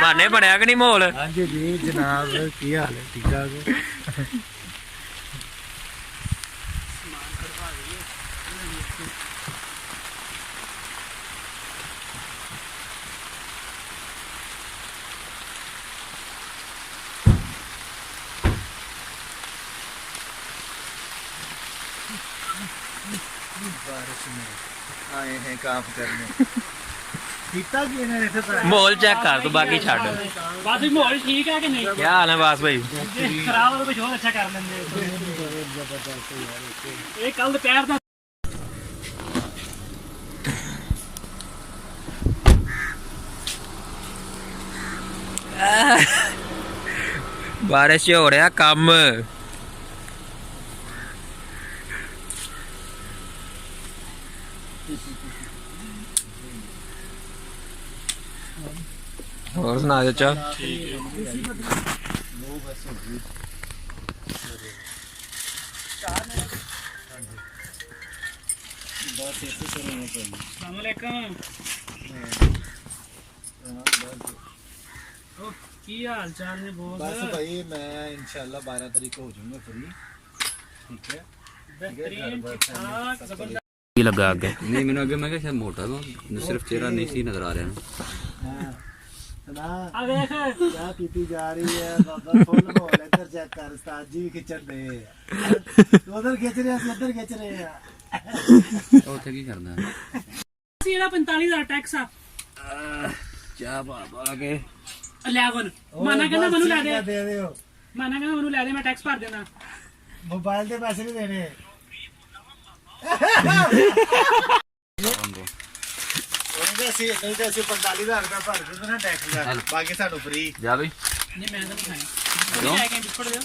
बहाने बनया कि नहीं माहौल? हाँ जी जी जनाब, की हाल है? ठीक ठाक? बारिश में आए हैं काम करने। माहौल चेक कर तू, बाकी छड़। बात भी माहौल ठीक है कि नहीं? क्या हाल है बास भाई? खराब हो तो कुछ और अच्छा कर लेंगे। ये कल दोपहर का बारिश हो रहा काम। और सुना चाचा? की हाल चाल ने बहुत? बस भाई मैं इंशाल्लाह 12 तारीख को हो जाऊंगा फ्री। ठीक है, बेहतरीन ठीक ठाक जबरदस्त। लगा आगे नहीं मैंने आगे मैं क्या शायद मोटा था, सिर्फ चेहरा नहीं सी नजर आ रहा है ना। आ देख क्या पीती जा रही है बाबा, फुल माहौल इधर चेक कर, उस्ताद जी खिचड़ रहे हैं, उधर खिंच रहे हैं, इधर खिंच रहे हैं। ਉੱਥੇ ਕੀ ਕਰਨਾ ਹੈ? सीधा 45,000 टैक्स आ ਚਾਹ ਬਾਬਾ ਕੇ लिया कौन माना कहना मनु ला दे, दे दियो, माना कहना मनु ला दे, मैं टैक्स भर देना। मोबाइल के पैसे नहीं देने। ਅਸੀਂ ਨਹੀਂ ਤਾਂ ਅਸੀਂ 45,000 ਰੁਪਏ ਭਰ ਦਿੰਦੇ ਨਾ ਟੈਕਸ ਦਾ, ਬਾਕੀ ਸਾਨੂੰ ਫ੍ਰੀ। ਜਾ ਬਈ नहीं मैं तो नहीं खानी। क्यों? ले के बिस्कुट दे।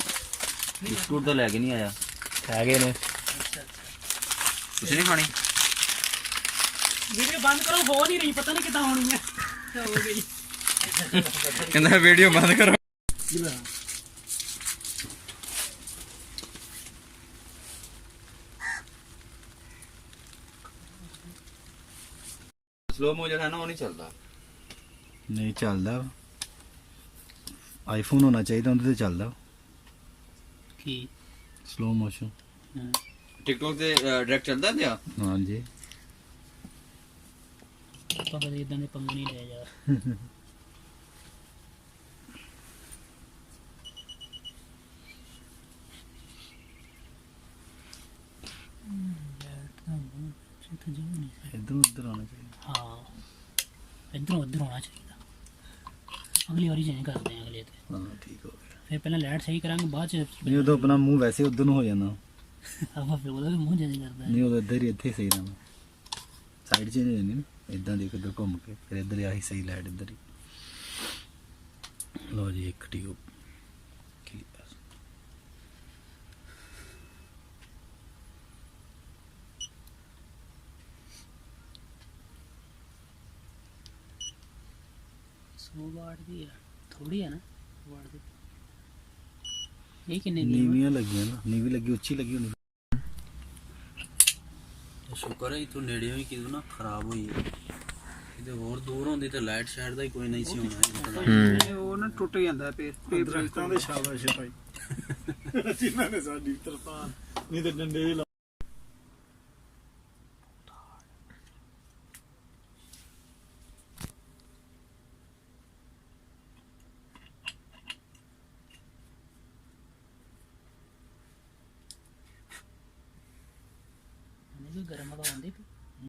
ਬਿਸਕੁਟ ਤਾਂ ਲੈ ਕੇ ਨਹੀਂ ਆਇਆ। ਹੈਗੇ ਨੇ। ਤੁਸੀਂ ਨਹੀਂ ਖਾਣੀ? वीडियो बंद करो, हो नहीं रही, पता नहीं कितना होनी है। हो गई। ਕਹਿੰਦਾ ਵੀਡੀਓ ਬੰਦ ਕਰੋ। स्लो मो ਜਿਹੜਾ ਨਾ ਉਹ ਨਹੀਂ ਚੱਲਦਾ। ਨਹੀਂ ਚੱਲਦਾ, ਆਈਫੋਨ ਹੋਣਾ ਚਾਹੀਦਾ, ਉਹਦੇ ਤੇ ਚੱਲਦਾ की ਸਲੋ ਮੋਸ਼ਨ। ਟਿਕਟੋਕ ਤੇ ਡਾਇਰੈਕਟ ਚੱਲਦਾ ਪਿਆ। ਹਾਂਜੀ पता नहीं इधर ने पंगे नहीं ले जा। ਇਧਰ ਉਧਰ ਆਉਣਾ ਚਾਹੀਦਾ। हाँ इधर उधर होना चाहिए। अगली बारी चेंज करते हैं अगले ते। ਹਾਂ ਠੀਕ ਹੋ ਗਿਆ। फिर पहले लाइट सही करांगे, बाद च ਨਹੀਂ ਉਦੋਂ ਆਪਣਾ ਮੂੰਹ ਵੈਸੇ ਉਧਰ ਨੂੰ ਹੋ ਜਾਣਾ। अब फिर बोला कि मुंह चेंज करता है। ਨਹੀਂ ਉਦੋਂ ਇੱਧਰ ਹੀ, ਇੱਥੇ ਹੀ ਸਹੀ ਰਹਿਣਾ। ਸਾਈਡ 'ਚ ਨਹੀਂ ਰਹਿਣੀ ਨਾ, ਇਦਾਂ ਦੀ ਕਿੱਧਰ ਘੁੰਮ ਕੇ ਫਿਰ ਇੱਧਰ ਹੀ ਆਹੀ ਸਹੀ ਲਾਈਟ ਇੱਧਰ ਹੀ। ਲਓ ਜੀ ਇੱਕ ਟਿਊਬ सौ वाट की है, थोड़ी है ना वाट की। ये कितने की है? ਨੀਵੀਆਂ ਲੱਗੀਆਂ ਨਾ, ਨੀਵੀਂ ਲੱਗੀ, ਉੱਚੀ ਲੱਗੀ ਹੋਣੀ। ਸ਼ੁਕਰ ਹੈ ਇਥੋਂ ਨੇੜੇ ਹੋਈ, ਕਿਦੋਂ ਨਾ ਖਰਾਬ ਹੋਈ ਹੈ। ਕਿਤੇ ਹੋਰ ਦੂਰ ਹੁੰਦੀ ਤੇ ਲਾਈਟ ਸ਼ਾਇਦ ਦਾ ਹੀ ਕੋਈ ਨਹੀਂ ਸੀ ਹੋਣਾ। ਉਹ ਨਾ ਟੁੱਟ ਜਾਂਦਾ ਪੇਪਰ ਦਰਖਤਾਂ ਦੇ ਸ਼ਾਬਾਸ਼ ਹੈ ਭਾਈ, ਜਿਨ੍ਹਾਂ ਨੇ ਸਾਡੀ ਤਰਫਾਂ ਨਹੀਂ ਤੇ ਡੰਡੇ ਵੀ गरम हवा आती।